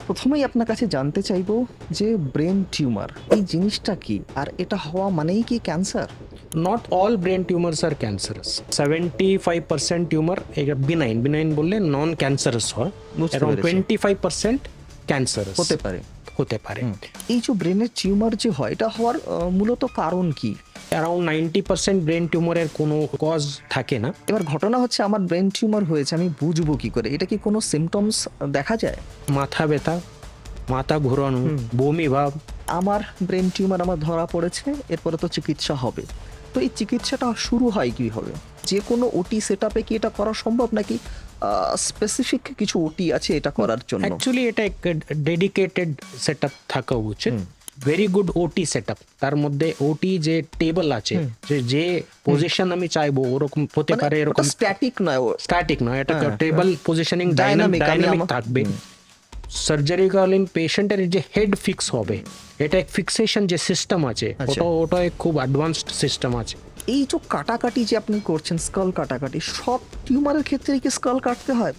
প্রথমেই আপনার কাছে জানতে চাইবো যে ব্রেন টিউমার এই জিনিসটা কি আর এটা হওয়া মানেই কি cancer? Not all brain tumors are cancerous. 75% tumor benign বললে নন ক্যান্সারাস হয়, বুঝতে around পেরেছি। 25% ক্যান্সারাস হতে পারে। হতে পারে। এই যে ব্রেনের টিউমার যে হয় এটা হওয়ার মূলত কারণ কি? অ্যারাউন্ড 90% ব্রেন টিউমারের কোনো কজ থাকে না। এবার ঘটনা হচ্ছে আমার ব্রেন টিউমার হয়েছে, আমি বুঝবো কি করে? এটা কি কোনো সিমটমস দেখা যায়? মাথা ব্যথা, মাথা ঘোরানো, বমি ভাব। আমার ব্রেন টিউমার আমার ধরা পড়েছে, এরপরে তো চিকিৎসা হবে। তো এই চিকিৎসাটা শুরু হয় কিভাবে? যে কোনো ওটি সেট আপে কি এটা করা সম্ভব, নাকি স্পেসিফিক কিছু ওটি আছে এটা করার জন্য? অ্যাকচুয়ালি এটা এক ডেডিকেটেড সেট আপ থাকা উচিত, ভেরি গুড ওটি সেট আপ। তার মধ্যে ওটি যে টেবল আছে, যে পজিশন আমি চাইবো ওরকম হতে পারে, এরকম স্ট্যাটিক নয়, স্ট্যাটিক নয়, এটা হ্যাঁ, টেবল পজিশনিং Dynamic, ডাইনামিক থাকবে। সার্জারিকালীন পেশেন্টের যে হেড ফিক্স হবে, এটা এক ফিক্সেশন যে সিস্টেম আছে, ওটা এক খুব অ্যাডভান্সড সিস্টেম আছে। এই যে কাটাকাটি যে আপনি করছেন, স্কল কাটাকাটি, সব টিউমারের ক্ষেত্রে কি স্কল কাটতে হয়?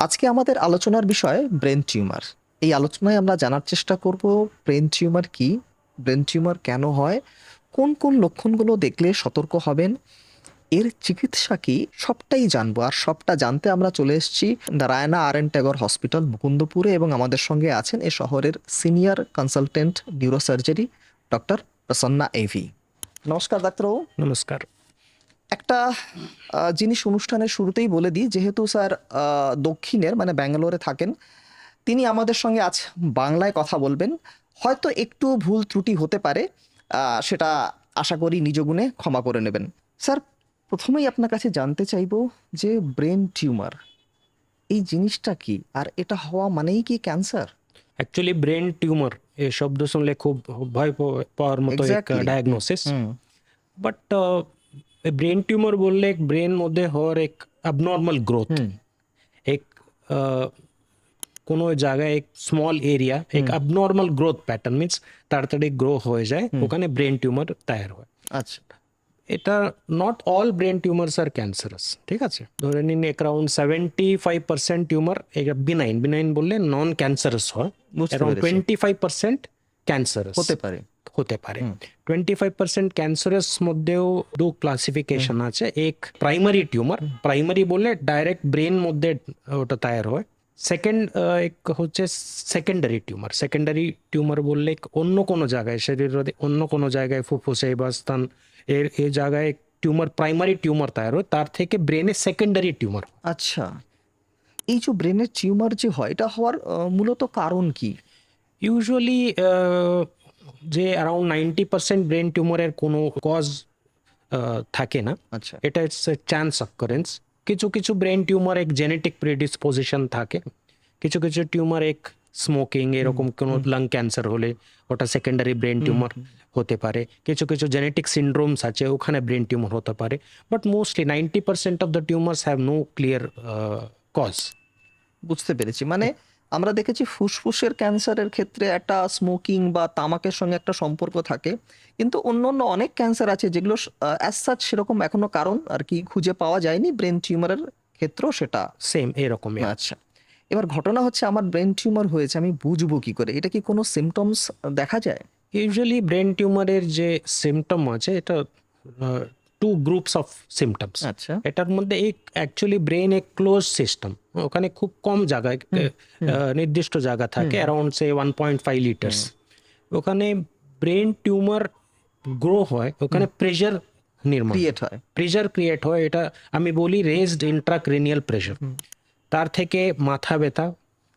আজকে আমাদের আলোচনার বিষয় ব্রেন টিউমার। এই আলোচনায় আমরা জানার চেষ্টা করব ব্রেন টিউমার কি, ব্রেন টিউমার কেন হয়, কোন কোন লক্ষণগুলো দেখলে সতর্ক হবেন, এর চিকিৎসা কি, সবটাই জানবো। আর সবটা জানতে আমরা চলে এসেছি Narayana R N Tagore hospital মুকুন্দপুরে, এবং আমাদের সঙ্গে আছেন এ শহরের senior consultant neurosurgery doctor Prasanna A. নমস্কার ডাক্তারবাবু। নমস্কার। একটা জিনিস অনুষ্ঠানের শুরুতেই বলে দিই, যেহেতু স্যার দক্ষিণের মানে ব্যাঙ্গালোরে থাকেন, তিনি আমাদের সঙ্গে আজ বাংলায় কথা বলবেন। হয়তো একটু ভুল ত্রুটি হতে পারে, সেটা আশা করি নিজ গুণে ক্ষমা করে নেবেন। স্যার, প্রথমেই আপনার কাছে জানতে চাইবো যে ব্রেন টিউমার এই জিনিসটা কি আর এটা হওয়া মানেই কি ক্যান্সার? অ্যাকচুয়ালি ব্রেন টিউমার এই শব্দ শুনলে খুব ভয় পাওয়ার মতো এক Exactly. Diagnosis, but brain tumour বললে এক ব্রেন মধ্যে হওয়ার এক অ্যাবনর্মাল গ্রোথ, এক কোনো জায়গায় এক স্মল এরিয়া এক অ্যাবনর্মাল গ্রোথ প্যাটার্ন, মিনস তাড়াতাড়ি গ্রো হয়ে যায়, ওখানে ব্রেন টিউমার তৈরি হয়। আচ্ছা, এটা not all brain tumours are cancerous, ঠিক আছে? ধরে নিন অ্যারাউন্ড 75% টিউমার বিনাইন বললে নন ক্যান্সারাস হয়, বুঝতে অ্যারাউন্ড পেরেছি। 25% ক্যান্সারাস হতে পারে। হতে পারে। 25% ক্যান্সারাস মধ্যেও দু ক্লাসিফিকেশন আছে। এক প্রাইমারি টিউমার, প্রাইমারি বললে ডাইরেক্ট ব্রেন মধ্যে ওটা তৈরি হয়। সেকেন্ড এক হচ্ছে সেকেন্ডারি টিউমার। সেকেন্ডারি টিউমার বললে অন্য কোনো জায়গায় শরীরের অন্য কোনো জায়গায় ফুসফুসে বা স্তন এই জায়গায় টিউমার, প্রাইমারি টিউমার তৈরি হয়, তার থেকে ব্রেনে সেকেন্ডারি টিউমার। আচ্ছা, এই যে ব্রেনের টিউমার যে হয় এটা হওয়ার মূলত কারণ কি? ইউজুয়ালি যে অ্যারাউন্ড 90% ব্রেন টিউমারের কোনো কজ থাকে না। আচ্ছা, এটা ইটস এ চান্স অকারেন্স। কিছু কিছু ব্রেন টিউমার এক জেনেটিক প্রেডিসপোজিশন থাকে, কিছু কিছু টিউমার এক স্মোকিং এরকম কোনো লাং ক্যান্সার হলে ওটা সেকেন্ডারি ব্রেন টিউমার হতে পারে। কিছু কিছু জেনেটিক সিন্ড্রোমস আছে, ওখানে ব্রেন টিউমার হতে পারে, but mostly 90% of the tumours have no clear cause. বুঝতে পেরেছি। মানে আমরা দেখেছি ফুসফুসের ক্যান্সারের ক্ষেত্রে একটা স্মোকিং বা তামাকের সঙ্গে একটা সম্পর্ক থাকে, কিন্তু অন্য অন্য অনেক ক্যান্সার আছে যেগুলো অ্যাজ সাচ সেরকম এখনো কারণ আর কি খুঁজে পাওয়া যায়নি। ব্রেন টিউমারের ক্ষেত্রেও সেটা সেম এরকমই। আচ্ছা, এবার ঘটনা হচ্ছে আমার ব্রেন টিউমার হয়েছে, আমি বুঝবো কি করে? এটা কি কোনো সিমটমস দেখা যায়? ইউজুয়ালি ব্রেন টিউমারের যে সিমটম আছে, এটা টু গ্রুপস অফ সিমটমস। আচ্ছা, এটার মধ্যে এক অ্যাকচুয়ালি ব্রেন এক ক্লোজ সিস্টেম, ওখানে খুব কম জায়গায় নির্দিষ্ট জায়গা থাকে, অ্যারাউন্ড সে 1.5 লিটার্স। ওখানে ব্রেন টিউমার গ্রো হয়, ওখানে প্রেশার নির্মাণ ক্রিয়েট হয়। প্রেশার ক্রিয়েট হয়, এটা আমি বলি রেজড ইন্ট্রাক্রেনিয়াল প্রেশার। তার থেকে মাথা ব্যথা,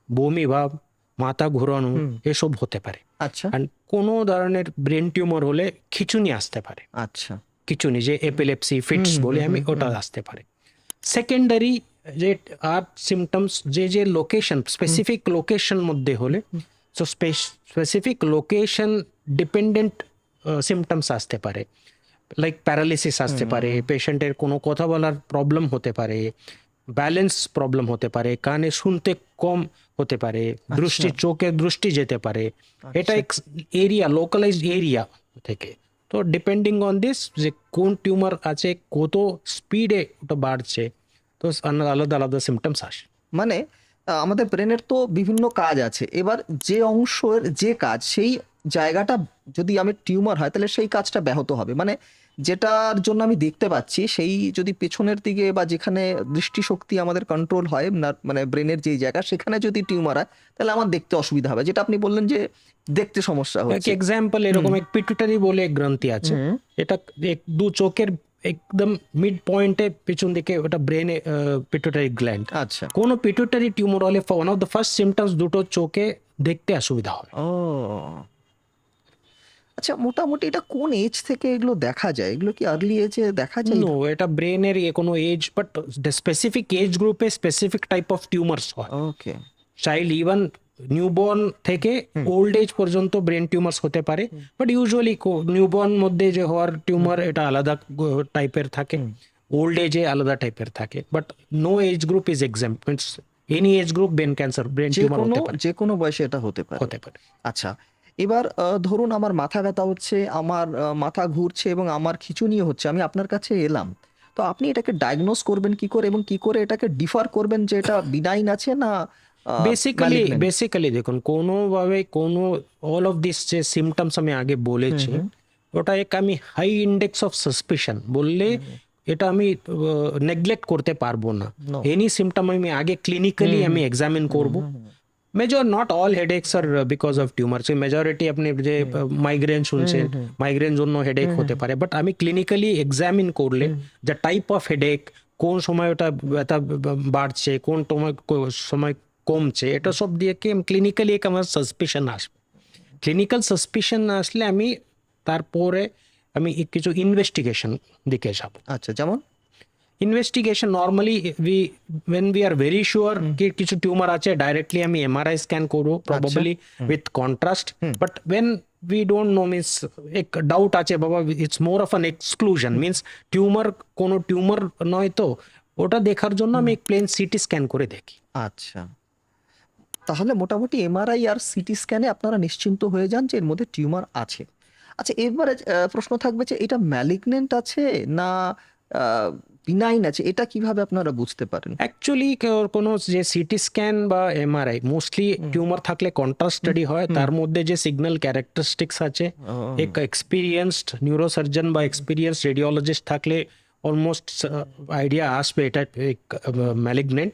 বমি ভাব, মাথা ঘোরানো এসব হতে পারে। আচ্ছা, আর কোনো ধরনের ব্রেন টিউমার হলে খিঁচুনি আসতে পারে, আচ্ছা, খিঁচুনি যে এপিলেপসি ফিটস বলে আমি, ওটা আসতে পারে। সেকেন্ডারি যে আর সিমটমস, যে যে লোকেশন স্পেসিফিক লোকেশন মধ্যে হলে, so specific location dependent symptoms আসতে পারে, লাইক প্যারালিসিস আসতে পারে, পেশেন্টের কোনো কথা বলার প্রবলেম হতে পারে, ব্যালেন্স প্রবলেম হতে পারে, কানে শুনতে কম হতে পারে, দৃষ্টি চোখে দৃষ্টি যেতে পারে। এটা এক এরিয়া, লোকালাইজড এরিয়া থেকে। তো ডিপেন্ডিং অন দিস যে কোন টিউমার আছে, কত স্পিডে ওটা বাড়ছে, তো আলাদা আলাদা সিমটমস আসে। মানে আমাদের ব্রেনের তো বিভিন্ন কাজ আছে, এবার যে অংশের যে কাজ সেই জায়গাটা যদি আমি টিউমার হয় তাহলে সেই কাজটা ব্যাহত হবে, মানে যেটার জন্য আমি দেখতে পাচ্ছি সেই যদি পেছনের দিকে বা যেখানে দৃষ্টিশক্তি আমাদের কন্ট্রোল হয় না, মানে ব্রেনের যেই জায়গা সেখানে যদি টিউমার হয় তাহলে আমার দেখতে অসুবিধা হবে, যেটা আপনি বললেন যে দেখতে সমস্যা এক হচ্ছে। এক্সাম্পল এরকম এক পিটুটারি বলে এক গ্রন্থি আছে, হুম। এটা দু চোখের একদম মিড পয়েন্টে পেছন দিকে ওটা ব্রেনে পিটুটারি গ্ল্যান্ড। আচ্ছা। কোনো পিটুটারি টিউমার হলে one of the first symptoms দুটো চোখে দেখতে অসুবিধা হবে। ও আচ্ছা, মোটামুটি এটা কোন এজ থেকে এগুলো দেখা যায়? এগুলো কি আর্লি এজে দেখা যায়? নো, এটা ব্রেনের কোনো এজ, বাট স্পেসিফিক এজ গ্রুপে স্পেসিফিক টাইপ অফ টিউমার্স হয়। ওকে। চাইল্ড ইভেন নিউবর্ন থেকে ওল্ড এজ পর্যন্ত ব্রেন টিউমার্স হতে পারে, বাট ইউজুয়ালি নিউবর্ন মধ্যে যে হওয়ার টিউমার এটা আলাদা টাইপের থাকে, ওল্ড এজে আলাদা টাইপের থাকে, but no age group is exempt, means any age group brain cancer, brain tumour হতে পারে, যে কোনো বয়সে এটা হতে পারে। হতে পারে। আচ্ছা, এবার ধরুন আমার মাথা ব্যথা হচ্ছে, আমার মাথা ঘুরছে এবং আমার খিঁচুনিও হচ্ছে, আমি আপনার কাছে এলাম, তো আপনি এটাকে ডায়াগনোস করবেন কি করে এবং কি করে এটাকে ডিফার করবেন যে এটা বিনাইন আছে না ম্যালিগন্যান্ট? বেসিক্যালি দেখুন, কোনোভাবে কোনো অল অফ দিস যে সিমটমস আমি আগে বলেছি, ওটা এক আমি হাই ইন্ডেক্স অফ সাসপিশন বললে এটা আমি নেগলেক্ট করতে পারবো না। No. এনি সিমটম আমি আগে ক্লিনিক্যালি আমি এক্সামিন করব। Major not all headaches are because of tumour, say majority আপনি যে মাইগ্রেন শুনছেন, মাইগ্রেন জন্য হেডেক হতে পারে, বাট আমি ক্লিনিক্যালি এক্সামিন করলে যে টাইপ অফ হেডেক, কোন সময় ওটা ব্যথা বাড়ছে, কোন সময় কমছে, এটা সব দিয়ে কি ক্লিনিক্যালি এক আমার সাসপিশন আসবে। ক্লিনিক্যাল সাসপিশন আসলে আমি তারপরে আমি কিছু ইনভেস্টিগেশন দিকে যাব। আচ্ছা, যেমন? Investigation normally when we are very sure কি কিছু টিউমার আছে, ডাইরেক্টলি আমি এমআরআই স্ক্যান করবো, probably with contrast. But when we don't know, means এক ডাউট আছে বাবা, it's more of an exclusion, means tumour কোনো টিউমার নয়, তো ওটা দেখার জন্য আমি প্লেন সিটি স্ক্যান করে দেখি। আচ্ছা, তাহলে মোটামুটি এমআরআই আর সিটি স্ক্যানে আপনারা নিশ্চিন্ত হয়ে যান যে এর মধ্যে টিউমার আছে। আচ্ছা, এবারে প্রশ্ন থাকবে যে এটা ম্যালিগন্যান্ট আছে না বিনাইন আছে, এটা কিভাবে আপনারা বুঝতে পারেন? অ্যাকচুয়ালি কোনো যে সিটি স্ক্যান বা এমআরআই মোস্টলি টিউমার থাকলে কন্ট্রাস্ট স্টাডি হয়, তার মধ্যে যে সিগন্যাল ক্যারেক্টারিস্টিক্স আছে, এক এক্সপিরিয়েন্সড নিউরোসার্জন বা এক্সপিরিয়েন্সড রেডিওলজিস্ট থাকলে অলমোস্ট আইডিয়া আসবে এটা ম্যালিগনেন্ট।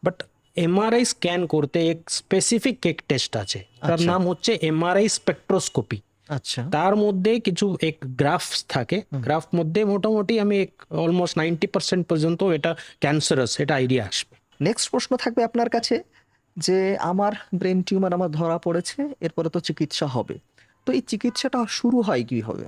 বাট এমআরআই স্ক্যান করতে এক স্পেসিফিক এক টেস্ট আছে, তার নাম হচ্ছে এমআরআই স্পেকট্রোস্কোপি। আচ্ছা। তার মধ্যে কিছু এক গ্রাফস থাকে, গ্রাফ মধ্যে মোটামুটি আমি অলমোস্ট 90% পর্যন্ত এটা ক্যান্সারাস এটা আইডিয়া আসবে। নেক্সট প্রশ্ন থাকবে আপনার কাছে যে আমার ব্রেন টিউমার আমার ধরা পড়েছে, এরপরে তো চিকিৎসা হবে, তো এই চিকিৎসাটা শুরু হয় কিভাবে?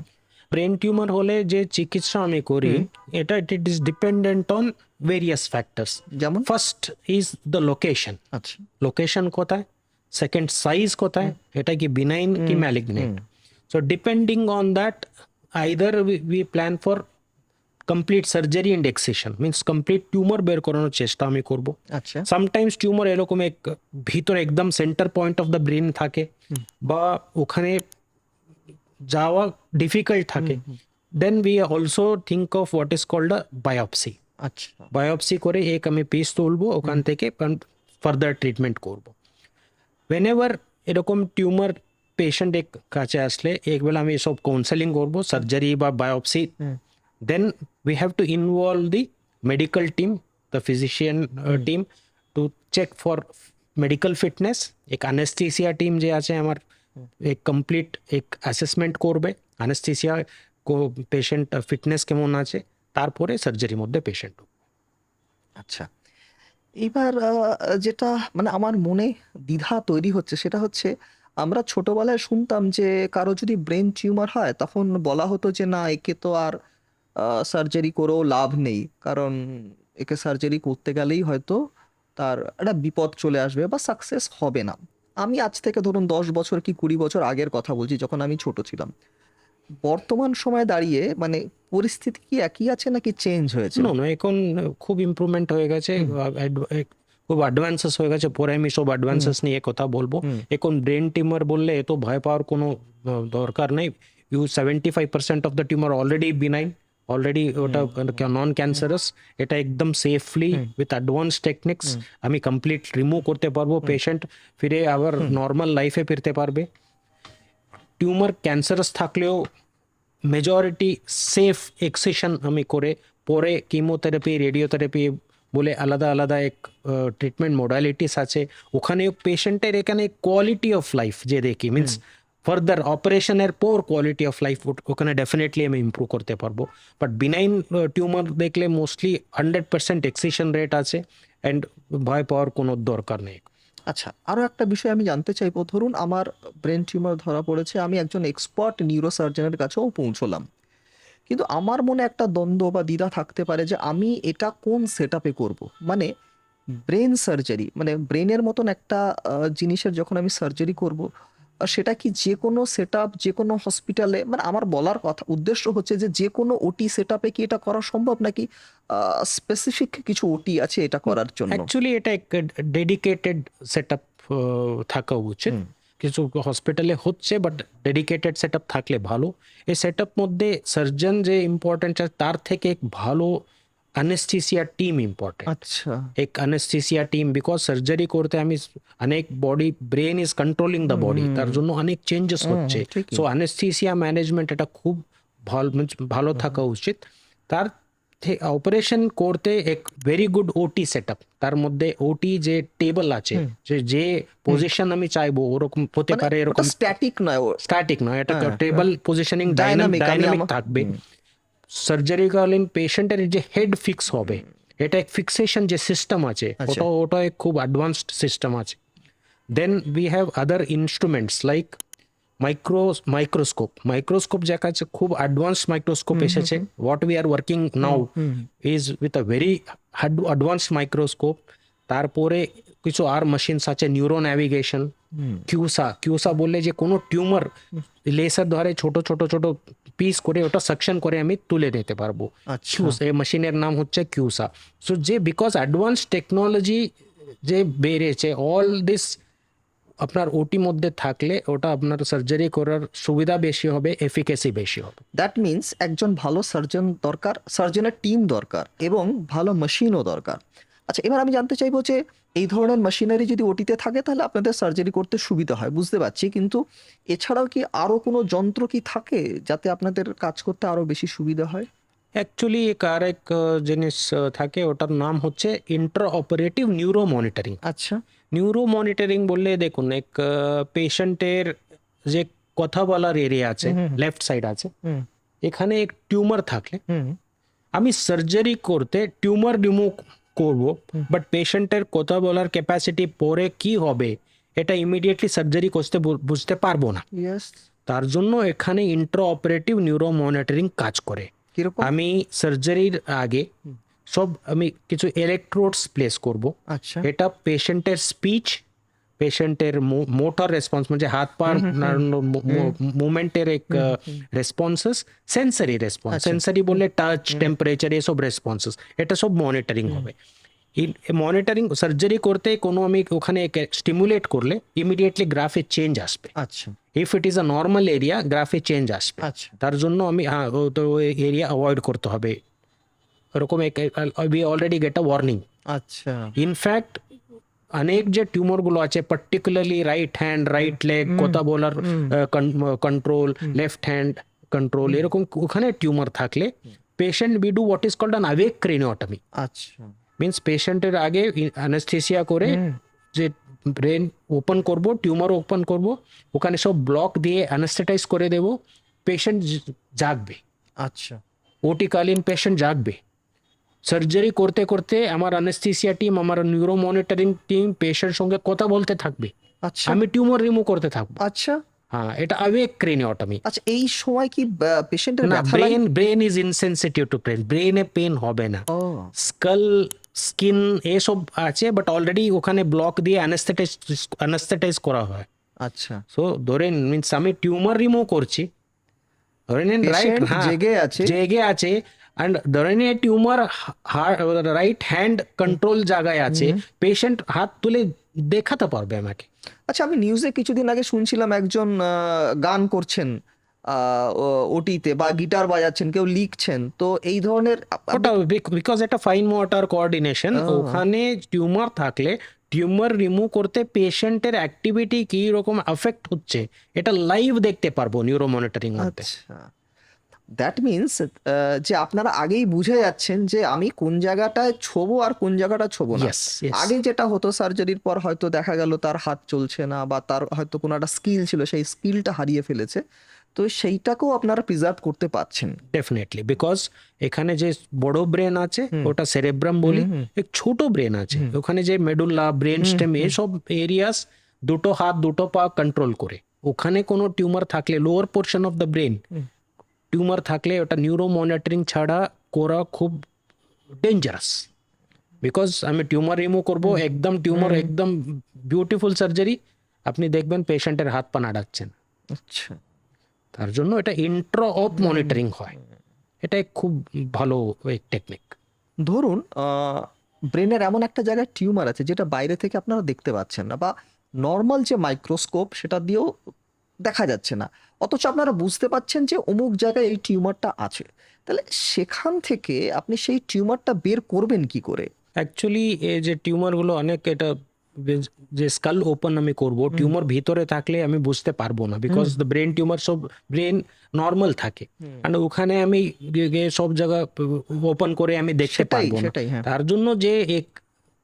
ব্রেন টিউমার হলে যে চিকিৎসা আমি করি এটা it is dependent on various factors. যেমন? ফার্স্ট ইজ দ্য লোকেশন, আচ্ছা। লোকেশন কোথায়, সেকেন্ড সাইজ কোথায়, এটা কি বিনাইন কি malignant. So depending on that either we plan for complete surgery and excision, means complete tumour বের করানোর চেষ্টা আমি করব। আচ্ছা। সামটাইমস টিউমার এরকম এক ভিতরে একদম centre point of the brain থাকে বা ওখানে যাওয়া ডিফিকাল্ট থাকে, then we also think of what is called a biopsy. আচ্ছা। বায়োপসি করে এক আমি পিস তুলবো, ওখান থেকে ফার্দার ট্রিটমেন্ট করব। ওয়েনেভার এরকম টিউমার পেশেন্ট এক কাছে আসলে একবেলা আমি সব কাউন্সেলিং করবো, সার্জারি বা biopsy, then we have to involve the medical team, the physician team to check for medical fitness. এক অ্যানেস্থেসিয়া টিম যে আছে আমার, এক কমপ্লিট এক অ্যাসেসমেন্ট করবে অ্যানেস্থেসিয়া পেশেন্ট ফিটনেস কেমন আছে, তারপরে সার্জারির মধ্যে পেশেন্ট। আচ্ছা, এবার যেটা মানে আমার মনে দ্বিধা তৈরি হচ্ছে সেটা হচ্ছে, আমরা ছোটবেলায় শুনতাম যে কারো যদি ব্রেন টিউমার হয় তখন বলা হতো যে না, একে তো আর সার্জারি করেও লাভ নেই, কারণ একে সার্জারি করতে গেলেই হয়তো তার একটা বিপদ চলে আসবে বা সাকসেস হবে না। আমি আজ থেকে ধরুন 10 বছর কি 20 বছর আগের কথা বলছি, যখন আমি ছোট ছিলাম। বর্তমান সময়ে দাঁড়িয়ে মানে পরিস্থিতি কি একই আছে নাকি চেঞ্জ হয়েছে? না, এখন খুব ইমপ্রুভমেন্ট হয়ে গেছে, খুব অ্যাডভান্সেস হয়ে গেছে, পরে আমি সব অ্যাডভান্সেস নিয়ে কথা বলবো। এখন ব্রেন টিউমার বললে এত ভয় পাওয়ার কোনো দরকার নেই। 75% of the tumour already benign, already ওটা নন ক্যান্সারাস, এটা একদম সেফলি উইথ অ্যাডভান্স টেকনিক্স আমি কমপ্লিট রিমুভ করতে পারবো, পেশেন্ট ফিরে আবার নর্মাল লাইফে ফিরতে পারবে। টিউমার ক্যান্সারাস থাকলেও মেজরিটি সেফ এক্সিশন আমি করে পরে কিমোথেরাপি, রেডিওথেরাপি বলে আলাদা আলাদা এক ট্রিটমেন্ট মোডালিটিস আছে, ওখানে পেশেন্টের এখানে কোয়ালিটি অফ লাইফ যে দেখি, মিনস ফার্দার অপারেশনের পর কোয়ালিটি অফ লাইফ ওখানে ডেফিনেটলি আমি ইমপ্রুভ করতে পারবো। বাট বিনাইন টিউমার দেখলে মোস্টলি 100% এক্সিশন রেট আছে, অ্যান্ড ভয় পাওয়ার কোনো দরকার নেই। আচ্ছা, আরো একটা বিষয় আমি জানতে চাইবো, ধরুন আমার ব্রেন টিউমার ধরা পড়েছে, আমি একজন এক্সপার্ট নিউরোসার্জনের কাছেও পৌঁছলাম, কিন্তু আমার মনে একটা দ্বন্দ্ব বা দ্বিধা থাকতে পারে যে আমি এটা কোন সেট আপে করবো। মানে ব্রেন সার্জারি, মানে ব্রেনের মতন একটা জিনিসের যখন আমি সার্জারি করব, সেটা কি যে কোনো সেট আপ, যে কোনো হসপিটালে, মানে আমার বলার কথা উদ্দেশ্য হচ্ছে যে কোনো ওটি সেট আপে কি এটা করা সম্ভব, নাকি স্পেসিফিক কিছু ওটি আছে এটা করার জন্য? অ্যাকচুয়ালি এটা এক ডেডিকেটেড সেট আপ থাকা উচিত। কিছু হসপিটালে হচ্ছে, বাট ডেডিকেটেড সেট আপ থাকলে ভালো। এই সেট আপ মধ্যে সার্জন যে ইম্পর্টেন্ট আছে তার থেকে এক ভালো অ্যানেস্থেসিয়া টিম ইম্পর্টেন্ট। আচ্ছা, এক অ্যানেস্থেসিয়া টিম, বিকজ সার্জারি করতে আমি অনেক body, brain is controlling the body, তার জন্য অনেক চেঞ্জেস হচ্ছে। ঠিকই। সো অ্যানেস্থেসিয়া ম্যানেজমেন্ট এটা খুব ভালো থাকা উচিত। তার অপারেশন করতে এক ভেরি গুড ওটি সেট আপ, তার মধ্যে ওটি যে টেবল আছে, যে পজিশন আমি চাইবো ওরকম হতে পারে, এরকম স্ট্যাটিক নয়, স্ট্যাটিক নয়, এটা টেবল পজিশনিং Dynamic, ডাইনামিক থাকবে। সার্জারিকালীন পেশেন্টের যে হেড ফিক্স হবে, এটা এক ফিক্সেশন যে সিস্টেম আছে, ওটা এক খুব অ্যাডভান্সড সিস্টেম আছে। Then we have other instruments like microscope যে কাছে খুব অ্যাডভান্স মাইক্রোস্কোপ এসেছে। What we are working now is with a very advance microscope. তারপরে কিছু আর মেশিনস আছে, নিউরো ন্যাভিগেশন, কিউসা বললে যে কোনো টিউমার লেসার ধরে ছোট ছোট ছোট পিস করে ওটা সাকশন করে আমি তুলে নিতে পারবো। এই মেশিনের নাম হচ্ছে কিউসা। সো যে বিকজ অ্যাডভান্স টেকনোলজি যে বেড়েছে, অল দিস আপনার ওটি মধ্যে থাকলে ওটা আপনার সার্জারি করার সুবিধা বেশি হবে, এফিকেসি বেশি হবে। দ্যাট মিনস একজন ভালো সার্জন দরকার, সার্জনের টিম দরকার, এবং ভালো মেশিনও দরকার। আচ্ছা, এবার আমি জানতে চাইবো যে এই ধরনের মেশিনারি যদি ওটিতে থাকে তাহলে আপনাদের সার্জারি করতে সুবিধা হয়, বুঝতে পারছি, কিন্তু এছাড়াও কি আরো কোনো যন্ত্র কি থাকে যাতে আপনাদের কাজ করতে আরো বেশি সুবিধা হয়? অ্যাকচুয়ালি এক জিনিস থাকে, ওটার নাম হচ্ছে ইন্টার অপারেটিভ নিউরো মনিটরিং। আচ্ছা, নিউরো মনিটরিং বললে দেখুন, এক পেশেন্টের যে কথা বলার এরিয়া আছে, লেফট সাইড আছে, এখানে এক টিউমার থাকলে আমি সার্জারি করতে টিউমার রিমুভ করব, বাট পেশেন্টের কথা বলার ক্যাপাসিটি পরে কি হবে এটা ইমিডিয়েটলি সার্জারি করতে বুঝতে পারবো না। তার জন্য এখানে ইন্টার অপারেটিভ নিউরো মনিটরিং কাজ করে। কিরকম? আমি সার্জারির আগে সব আমি কিছু ইলেকট্রোডস প্লেস করব। আচ্ছা, এটা পেশেন্টের স্পিচ, পেশেন্টের মোটর রেসপন্স, মানে হাত পা মুভমেন্টের এক রেসপন্সেস, সেন্সারি রেসপন্স, সেন্সারি বললে টাচ, টেম্পারেচার, এসব রেসপন্সেস, এটা সব মনিটরিং হবে। মনিটরিং সার্জারি করতে কোনো আমি ওখানে স্টিমুলেট করলে ইমিডিয়েটলি গ্রাফে চেঞ্জ আসবে। আচ্ছা, if it is a normal area গ্রাফে চেঞ্জ আসবে। আচ্ছা, তার জন্য আমি তো এরিয়া অ্যাভয়েড করতে হবে, এরকম we already get a warning. আচ্ছা, ইনফ্যাক্ট অনেক যে টিউমারগুলো আছে, particularly right hand, right leg, কথা বলার কন্ট্রোল, লেফট হ্যান্ড কন্ট্রোল, এরকম ওখানে টিউমার থাকলে patient we do what is called an awake craniotomy. আচ্ছা, মিনস পেশেন্টের আগে অ্যানেস্থেসিয়া করে যে ব্রেন ওপেন করব, টিউমার ওপেন করব, ওখানে সব ব্লক দিয়ে অ্যানেস্থেটাইজ করে দেব, পেশেন্ট জাগবে। আচ্ছা, ওটিকালীন পেশেন্ট জাগবে। সার্জারি করতে করতে আমার অ্যানেস্থেসিয়া টিম, আমার নিউরো মনিটরিং টিম পেশেন্ট সঙ্গে কথা বলতে থাকবে, আচ্ছা, আমি টিউমার রিমুভ করতে থাকবো। আচ্ছা, হ্যাঁ, এটা অ্যাওয়েক ক্রেনিওটমি। আচ্ছা, এই সময় কি পেশেন্টের না, ব্যথা লাগে? Brain is insensitive to pain, ব্রেনে পেন হবে না। ও, স্কাল, স্কিন এসব আছে, বাট অলরেডি ওখানে ব্লক দিয়ে অ্যানেস্থেটাইজ করা হয়। আচ্ছা, সো ধরেন মিনস আমি টিউমার রিমুভ করছি, ধরে নিন রাইট, পেশেন্ট হ্যাঁ জেগে আছে, অ্যান্ড ধরে নিন টিউমার রাইট হ্যান্ড কন্ট্রোল জায়গায় আছে, পেশেন্ট হাত তুলে দেখাতে পারবে আমাকে। আচ্ছা, আমি নিউজে কিছুদিন আগে শুনছিলাম একজন গান করছেন, ওটিতে বা গিটার বাজাচ্ছেন, কেউ লিখছেন, তো এই ধরনের ওটা বিকজ এটা ফাইন মোটর কোঅর্ডিনেশন, ওখানে টিউমার থাকলে টিউমার রিমুভ করতে পেশেন্টের অ্যাক্টিভিটি কি রকম এফেক্ট হচ্ছে এটা লাইভ দেখতে পারবো নিউরো মনিটরিং মধ্যে। আচ্ছা, দ্যাট মিনস যে আপনারা আগেই বুঝে যাচ্ছেন যে আমি কোন জায়গাটায় ছোবো আর কোন জায়গাটা ছোবো না। Yes, yes. আগে যেটা হতো সার্জারির পর হয়তো দেখা গেল তার হাত চলছে না বা তার হয়তো কোনো একটা স্কিল ছিল, সেই স্কিলটা হারিয়ে ফেলেছে, তো সেইটাকেও আপনারা প্রিজার্ভ করতে পারছেন। ডেফিনেটলি, বিকজ এখানে যে বড় ব্রেন আছে ওটা সেরেব্রাম বলি, এক ছোট ব্রেন আছে ওখানে যে মেডুলা ব্রেন স্টেম এসব এরিয়াস দুটো হাত দুটো পা কন্ট্রোল করে। ওখানে কোনো টিউমার থাকলে lower portion of the brain tumour থাকলে ওটা নিউরো মনিটরিং ছাড়া করা খুব ডেঞ্জারাস। বিকজ আমি টিউমার রিমুভ করবো, একদম টিউমার একদম বিউটিফুল সার্জারি, আপনি দেখবেন পেশেন্টের হাত পা নাড়াচ্ছেন। আচ্ছা, তার জন্য এটা ইন্ট্রা অফ মনিটরিং হয়, এটা খুব ভালো টেকনিক। ধরুন ব্রেনের এমন একটা জায়গায় টিউমার আছে যেটা বাইরে থেকে আপনারা দেখতে পাচ্ছেন না, বা নর্মাল যে মাইক্রোস্কোপ সেটা দিয়েও দেখা যাচ্ছে না, অথচ আপনারা বুঝতে পাচ্ছেন যে অমুক জায়গায় এই টিউমারটা আছে, তাহলে সেখান থেকে আপনি সেই টিউমারটা বের করবেন কি করে? অ্যাকচুয়ালি এই যে টিউমারগুলো অনেক, এটা যে স্কাল ওপেন আমি করব, টিউমার ভিতরে থাকলে আমি বুঝতে পারবো না, বিকজ দ্য ব্রেন টিউমার সব ব্রেন নর্মাল থাকে, আর ওখানে আমি গিয়ে সব জায়গা ওপেন করে আমি দেখতে সেটাই পারবো না। সেটাই হ্যাঁ, তার জন্য যে এক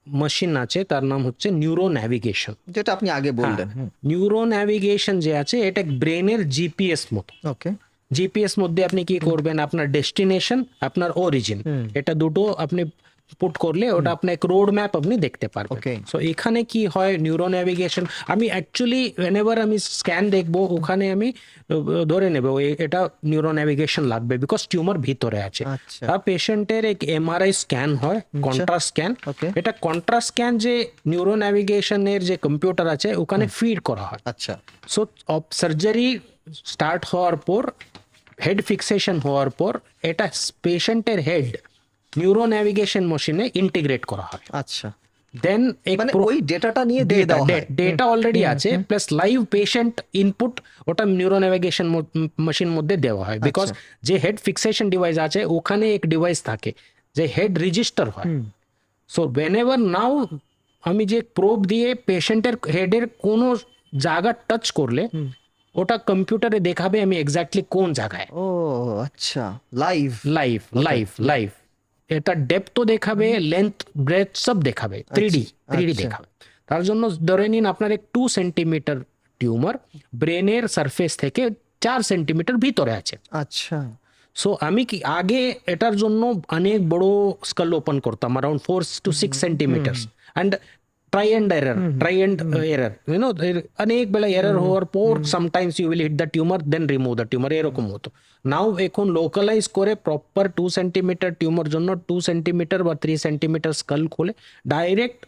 মেশিন আছে তার নাম হচ্ছে নিউরো ন্যাভিগেশন। যেটা আপনি আগে বললেন। নিউরো ন্যাভিগেশন যে আছে এটা ব্রেনের জিপিএস মতো। ওকে, জিপিএস মধ্যে আপনি কি করবেন, আপনার ডেস্টিনেশন আপনার অরিজিন এটা দুটো আপনি পুট করলে ওটা আপনার এক রোড ম্যাপ আপনি দেখতে পারবেন। Okay. সো এখানে কি হয় নিউরো নেভিগেশন, আমি অ্যাকচুয়ালি whenever আমি স্ক্যান দেখবো ওখানে আমি ধরে নেব এটা নিউরো নেভিগেশন লাগবে, বিকজ টিউমার ভিতরে আছে। আচ্ছা, আর পেশেন্টের এক এমআরআই স্ক্যান হয়, কন্ট্রাস্ট স্ক্যান। Okay. এটা কন্ট্রাস্ট স্ক্যান যে নিউরো নেভিগেশনের যে কম্পিউটার আছে ওখানে ফিড করা হয়। আচ্ছা, সো সার্জারি স্টার্ট হওয়ার পর, হেড ফিক্সেশন হওয়ার পর এটা পেশেন্টের হেড নিউরো ন্যাভিগেশন মেশিনে ইন্টিগ্রেট করা হয়। আচ্ছা, দেন মানে ওই ডেটাটা নিয়ে দিয়ে দেওয়া হয়। ডেটা অলরেডি আছে প্লাস লাইভ পেশেন্ট ইনপুট ওটা নিউরো ন্যাভিগেশন মেশিন মধ্যে দেওয়া হয়, বিকজ যে হেড ফিক্সেশন ডিভাইস আছে ওখানে এক ডিভাইস থাকে যে হেড রেজিস্টার হয়। সো whenever নাও আমি যে প্রোব দিয়ে পেশেন্টের হেডের কোনো জায়গা টাচ করলে ওটা কম্পিউটারে দেখাবে আমি এক্স্যাক্টলি কোন জায়গায়। ও আচ্ছা, লাইভ লাইভ লাইভ লাইভ, এটা ডেপথ তো দেখাবে, লেন্থ ব্রেথ সব দেখাবে, 3D আচ্ছা। দেখাবে। তার জন্য ধরে নিন আপনার এক 2 সেন্টিমিটার টিউমার ব্রেনের সারফেস থেকে 4 সেন্টিমিটার ভিতরে আছে। আচ্ছা, সো আমি কি আগে এটার জন্য অনেক বড় স্কাল ওপেন করতাম, around 4 to 6 centimetre, and try and error অনেক বেলা এরর হওয়ার পর sometimes you will hit the tumour then remove the tumour, এরকম হতো। নাও এখন লোকালাইজ করে প্রপার 2 সেন্টিমিটার টিউমার জন্য 2 সেন্টিমিটার বা 3 সেন্টিমিটার স্কাল খুলে ডাইরেক্ট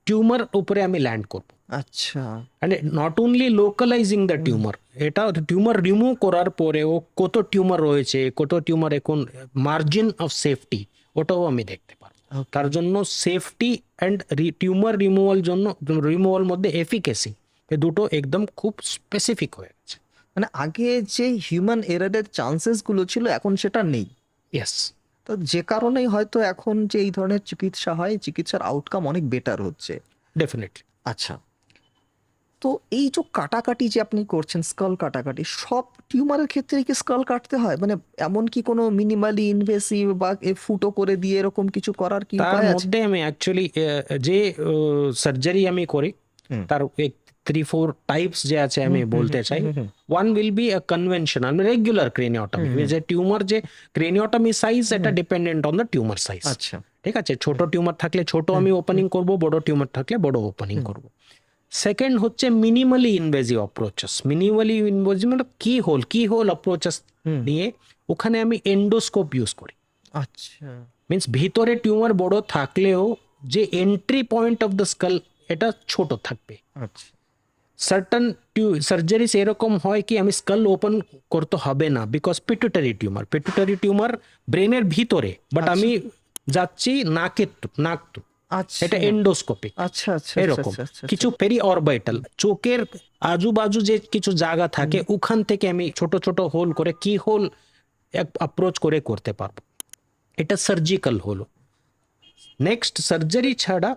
টিউমার উপরে আমি ল্যান্ড করবো। আচ্ছা, and not only localizing the tumour, এটা টিউমার রিমুভ করার পরেও কত টিউমার রয়েছে, কত টিউমার এখন মার্জিন অফ সেফটি ওটাও আমি দেখতে পারবো। তার জন্য সেফটি অ্যান্ড টিউমার রিমুভাল মধ্যে এফিকেসি এ দুটো একদম খুব স্পেসিফিক হয়ে গেছে। মানে আগে যে হিউম্যান এরারের চান্সেস গুলো ছিল এখন সেটা নেই, ইয়েস, তো যে কারণেই হয়তো এখন যে এই ধরনের চিকিৎসা হয়, চিকিৎসার আউটকাম অনেক বেটার হচ্ছে। ডেফিনেটলি। আচ্ছা, তো এই যে কাটাকাটি যে আপনি করছেন, স্কাল কাটাকাটি, সব টিউমারের ক্ষেত্রে কি স্কাল কাটতে হয়? মানে এমন কি কোনো মিনিমালি ইনভেসিভ বা ফুটো করে দিয়ে এরকম কিছু করার কি তার উপায় আছে? মধ্যে আমি অ্যাকচুয়ালি যে সার্জারি আমি করি তার 3-4 টাইপস যে আছে আমি বলতে চাই। One will be a conventional regular craniotomy, যে টিউমার যে ক্রেনিওটমি সাইজ এটা dependent on the tumour size. আচ্ছা, ঠিক আছে, ছোট টিউমার থাকলে ছোট আমি ওপেনিং করব, বড় টিউমার থাকলে বড় ওপেনিং করব। সেকেন্ড হচ্ছে minimally invasive approaches. Minimally invasive মানে কি হোল অ্যাপ্রোচেস নিয়ে ওখানে আমি এন্ডোস্কোপ ইউজ করি। আচ্ছা, মিন্স ভিতরে টিউমার বড় থাকলেও যে entry point of the skull এটা ছোট থাকবে। আচ্ছা, সার্টান সার্জারিস এরকম হয় কি আমি স্কাল ওপেন করতে হবে না, বিকজ পিটুটারি টিউমার ব্রেনের ভিতরে, বাট আমি যাচ্ছি নাক আচ্ছা এটা এন্ডোস্কোপিক। আচ্ছা আচ্ছা এরকম আচ্ছা আচ্ছা কিছু পেরি অরবিটাল চোখের আজুবাজু যে কিছু জায়গা থাকে ওখান থেকে আমি ছোট ছোট হোল করে কি হোল অ্যাপ্রোচ করে করতে পারবো, এটা সার্জিক্যাল হলো। নেক্সট সার্জারি ছাড়া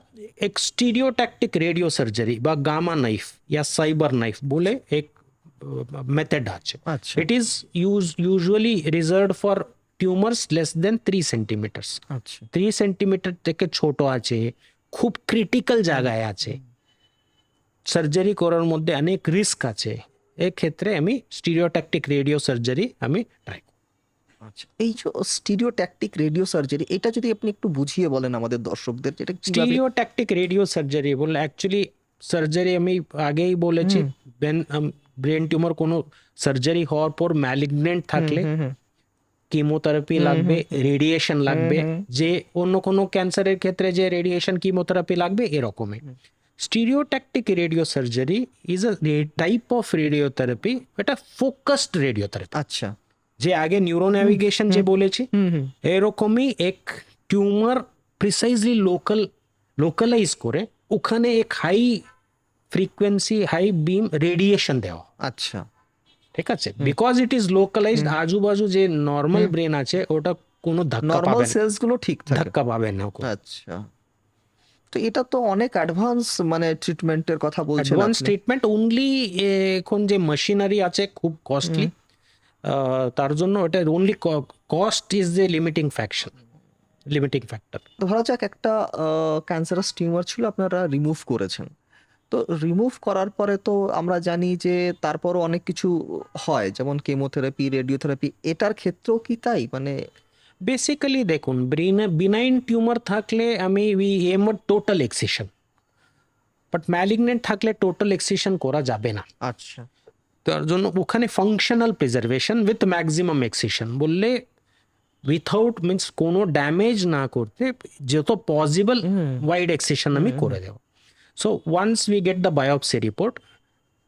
এক্সটিরিওট্যাকটিক রেডিও সার্জারি বা গামা নাইফ या সাইবার নাইফ বলে এক মেথড আছে। আচ্ছা it is usually reserved for tumours less than 3 centimetres. আচ্ছা 3 সেন্টিমিটার থেকে ছোট আছে, খুব ক্রিটিক্যাল জায়গায় আছে, সার্জারি করার মধ্যে অনেক রিস্ক আছে, এক্ষেত্রে আমি স্টিরিওট্যাকটিক রেডিও সার্জারি আমি ট্রাই করি। আচ্ছা এই যে স্টিরিওট্যাকটিক রেডিও সার্জারি, এটা যদি আপনি একটু বুঝিয়ে বলেন আমাদের দর্শকদের, যেটা কিভাবে? স্টিরিওট্যাকটিক রেডিও সার্জারি বললে অ্যাকচুয়ালি সার্জারি আমি আগেই বলেছি, ব্রেন টিউমার কোনো সার্জারি হওয়ার পর ম্যালিগনেন্ট থাকলে কিমোথেরাপি লাগবে, রেডিয়েশন লাগবে, যে অন্য কোনো ক্যান্সারের ক্ষেত্রে যে রেডিয়েশন কিমোথেরাপি লাগবে এরকমই। Stereotactic radio surgery is a type of radiotherapy, এটা ফোকাসড রেডিওথেরাপি। আচ্ছা যে আগে নিউরো ন্যাভিগেশন যে বলেছি এরকমই এক টিউমার প্রিসাইজলি লোকালাইজ করে ওখানে এক high frequency high beam radiation দেওয়া। আচ্ছা ঠিক আছে, বিকজ ইট ইজ লোকালাইজড, আজুবাজু যে নর্মাল ব্রেন আছে ওটা কোনো ধাক্কা নরমাল পাবে না, সেলস গুলো ঠিক থাকে। ধাক্কা পাবে না। আচ্ছা তো এটা তো অনেক অ্যাডভান্স মানে ট্রিটমেন্টের কথা বলছেন অ্যাডভান্স আপনি। ট্রিটমেন্ট অনলি, এখন যে মেশিনারি আছে খুব কস্টলি, তার জন্য এটা only cost is the limiting factor. ধরা যাক একটা ক্যান্সারাস টিউমার ছিল, আপনারা রিমুভ করেছেন, তো রিমুভ করার পরে তো আমরা জানি যে তারপরও অনেক কিছু হয়, যেমন কেমোথেরাপি, রেডিওথেরাপি, এটার ক্ষেত্রেও কি তাই? মানে বেসিক্যালি দেখুন, বিনাইন টিউমার থাকলে আমি we aim total excision, but malignant থাকলে টোটাল এক্সিশন করা যাবে না। আচ্ছা তার জন্য ওখানে functional preservation with maximum excision বললে উইথাউট মিন্স কোনো ড্যামেজ না করতে যত পসিবল ওয়াইড এক্সিশন আমি করে দেব। So once we get the biopsy report,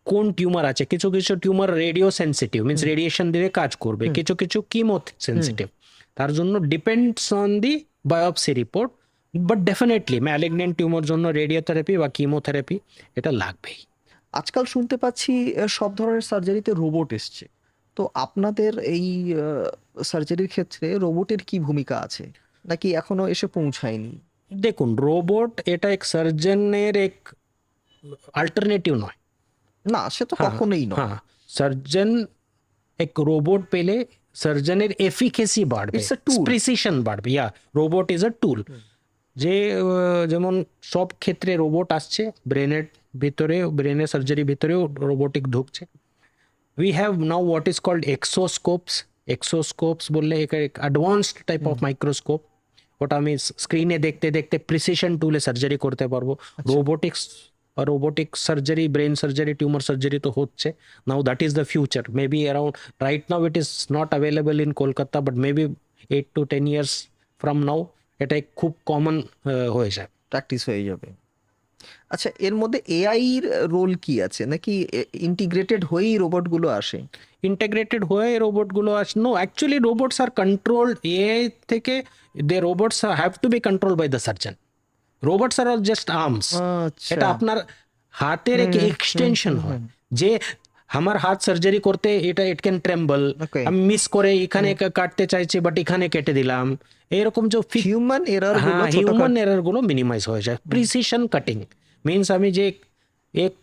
কোন টিউমার আছে, কিছু কিছু tumour radio sensitive means radiation দিয়ে কাজ করবে, কিছু কিছু কিমো সেন্সিটিভ, তার জন্য depends on the biopsy report. But definitely malignant tumour জন্য রেডিওথেরাপি বা কিমোথেরাপি এটা লাগবেই। আজকাল শুনতে পাচ্ছি সব ধরনের সার্জারিতে রোবট এসছে, তো আপনাদের এই সার্জারির ক্ষেত্রে রোবটের কি ভূমিকা আছে, নাকি এখনো এসে পৌঁছায়নি? দেখুন, রোবট এটা এক সার্জনের এক অল্টারনেটিভ নয়। না সে তো কখনোই নয়। হ্যাঁ, সার্জন এক রোবট পেলে সার্জনের এফিকেসি বাড়বে, It's a tool. প্রিসিশন বাড়বে। রোবট ইজ আ টুল। যে যেমন সব ক্ষেত্রে রোবট আসছে, ব্রেনের ভিতরে, ব্রেনের সার্জারি ভিতরেও রোবোটিক ঢুকছে। We have now what is called exoscopes বললে এক অ্যাডভান্সড টাইপ অফ মাইক্রোস্কোপ, ওটা আমি স্ক্রিনে দেখতে দেখতে প্রিসিশন টুলে সার্জারি করতে পারবো। Robotic surgery, brain surgery, tumour surgery তো হচ্ছে now, that is the future. Maybe around right now it is not available in Kolkata, but maybe 8 to 10 years from now এটা খুব কমন হয়ে যায়, প্র্যাকটিস হয়ে যাবে। আচ্ছা এর মধ্যে এআই এর রোল কি আছে, নাকি ইন্টিগ্রেটেড হয়েই রোবটগুলো আসে? ইন্টিগ্রেটেড হয়ে রোবটগুলো আসে। No, actually robots are controlled AI থেকে, they robots have to be control by the surgeon. Robots are just arms. আচ্ছা এটা আপনার হাতের এক এক্সটেনশন হয়, যে আমার হাত সার্জারি করতে এটা ইট ক্যান ট্রেম্বল, Okay. আমি মিস করে এখানে কাটতে চাইছি বাট এখানে কেটে দিলাম, এরকম যে হিউম্যান এরর গুলো হিউম্যান এরর গুলো মিনিমাইজ হয়ে যায়। প্রিসিশন কাটিং মিন্স আমি যে এক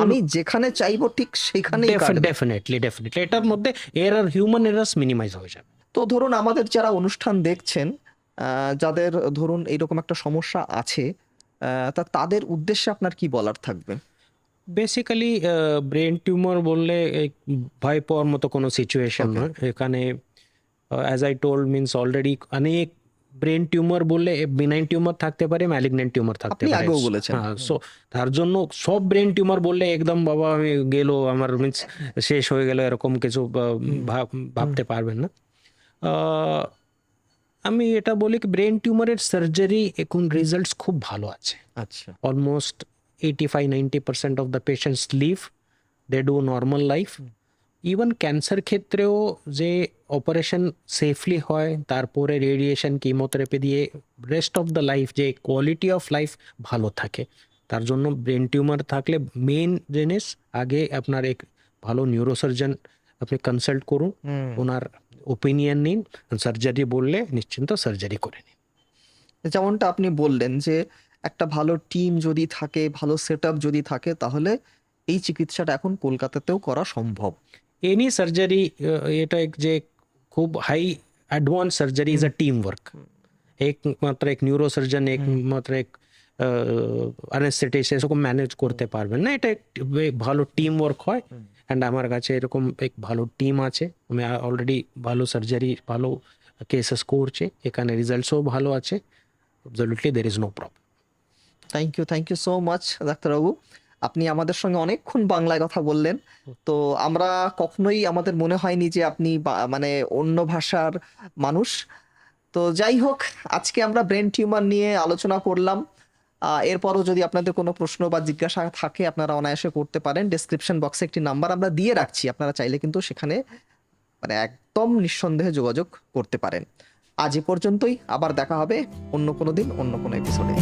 আমি যেখানে চাইবো ঠিক সেখানেই কাটবে। ডেফিনেটলি এটার মধ্যে এরর, হিউম্যান এরর্স মিনিমাইজ হয়ে যাবে। তো ধরুন আমাদের যারা অনুষ্ঠান দেখছেন, যাদের ধরুন এইরকম একটা সমস্যা আছে, তা তাদের উদ্দেশ্যে আপনার কি বলার থাকবে? বেসিক্যালি ব্রেন টিউমার বললে ভয় পাওয়ার মতো কোনো সিচুয়েশন নয় এখানে। As I told means already অনেক ব্রেন টিউমার বললে বিনাইন টিউমার থাকতে পারে, ম্যালিগনেন্ট টিউমার থাকতে আপনি পারে। আগেও বলেছেন। হ্যাঁ, সো তার জন্য সব ব্রেন টিউমার বললে একদম বাবা আমি গেল, আমার মিন্স শেষ হয়ে গেল, এরকম কিছু ভাবতে পারবেন না। আমি এটা বলি কি, ব্রেন টিউমারের সার্জারি এখন রেজাল্টস খুব ভালো আছে। আচ্ছা almost 85-90% of the patients live, they do normal life. Even cancer ক্ষেত্রেও যে অপারেশন সেফলি হয়, তারপরে রেডিয়েশন কিমোথেরাপি দিয়ে রেস্ট অফ দ্য লাইফ যে কোয়ালিটি অফ লাইফ ভালো থাকে, তার জন্য ব্রেন টিউমার থাকলে মেইন জিনিস আগে আপনার এক ভালো নিউরোসার্জন আপনি কনসাল্ট করুন, ওনার ওপিনিয়ন নিন, সার্জারি বললে নিশ্চিন্ত সার্জারি করে নিন। যেমনটা আপনি বললেন যে একটা ভালো টিম যদি থাকে, ভালো সেট আপ যদি থাকে, তাহলে এই চিকিৎসাটা এখন কলকাতাতেও করা সম্ভব। एनी सर्जरी এটা এক যে খুব high advance surgery is a team work. एक মাত্র এক নিউরোসার্জন, এক মাত্র এক অ্যানেস্থেটিস্ট এরকম ম্যানেজ করতে পারবেন না, এটা এক ভালো টিম ওয়ার্ক হয়। অ্যান্ড আমার কাছে এরকম এক ভালো টিম আছে, আমি অলরেডি ভালো সার্জারি ভালো কেসেস করছি, এখানে রেজাল্টসও ভালো আছে। Absolutely there is no problem. Thank you so much ডাক্তারবাবু, আপনি আমাদের সঙ্গে অনেকক্ষণ বাংলায় কথা বললেন। তো আমরা কখনোই আমাদের মনে হয়নি যে আপনি মানে অন্য ভাষার মানুষ। তো যাই হোক, আজকে আমরা ব্রেন টিউমার নিয়ে আলোচনা করলাম। এরপরও যদি আপনাদের কোনো প্রশ্ন বা জিজ্ঞাসা থাকে আপনারা অনায়াসে করতে পারেন। ডেসক্রিপশন বক্সে একটি নাম্বার আমরা দিয়ে রাখছি, আপনারা চাইলে কিন্তু সেখানে মানে একদম নিঃসন্দেহে যোগাযোগ করতে পারেন। আজ এ পর্যন্তই, আবার দেখা হবে অন্য কোনো দিন অন্য কোনো এপিসোডে।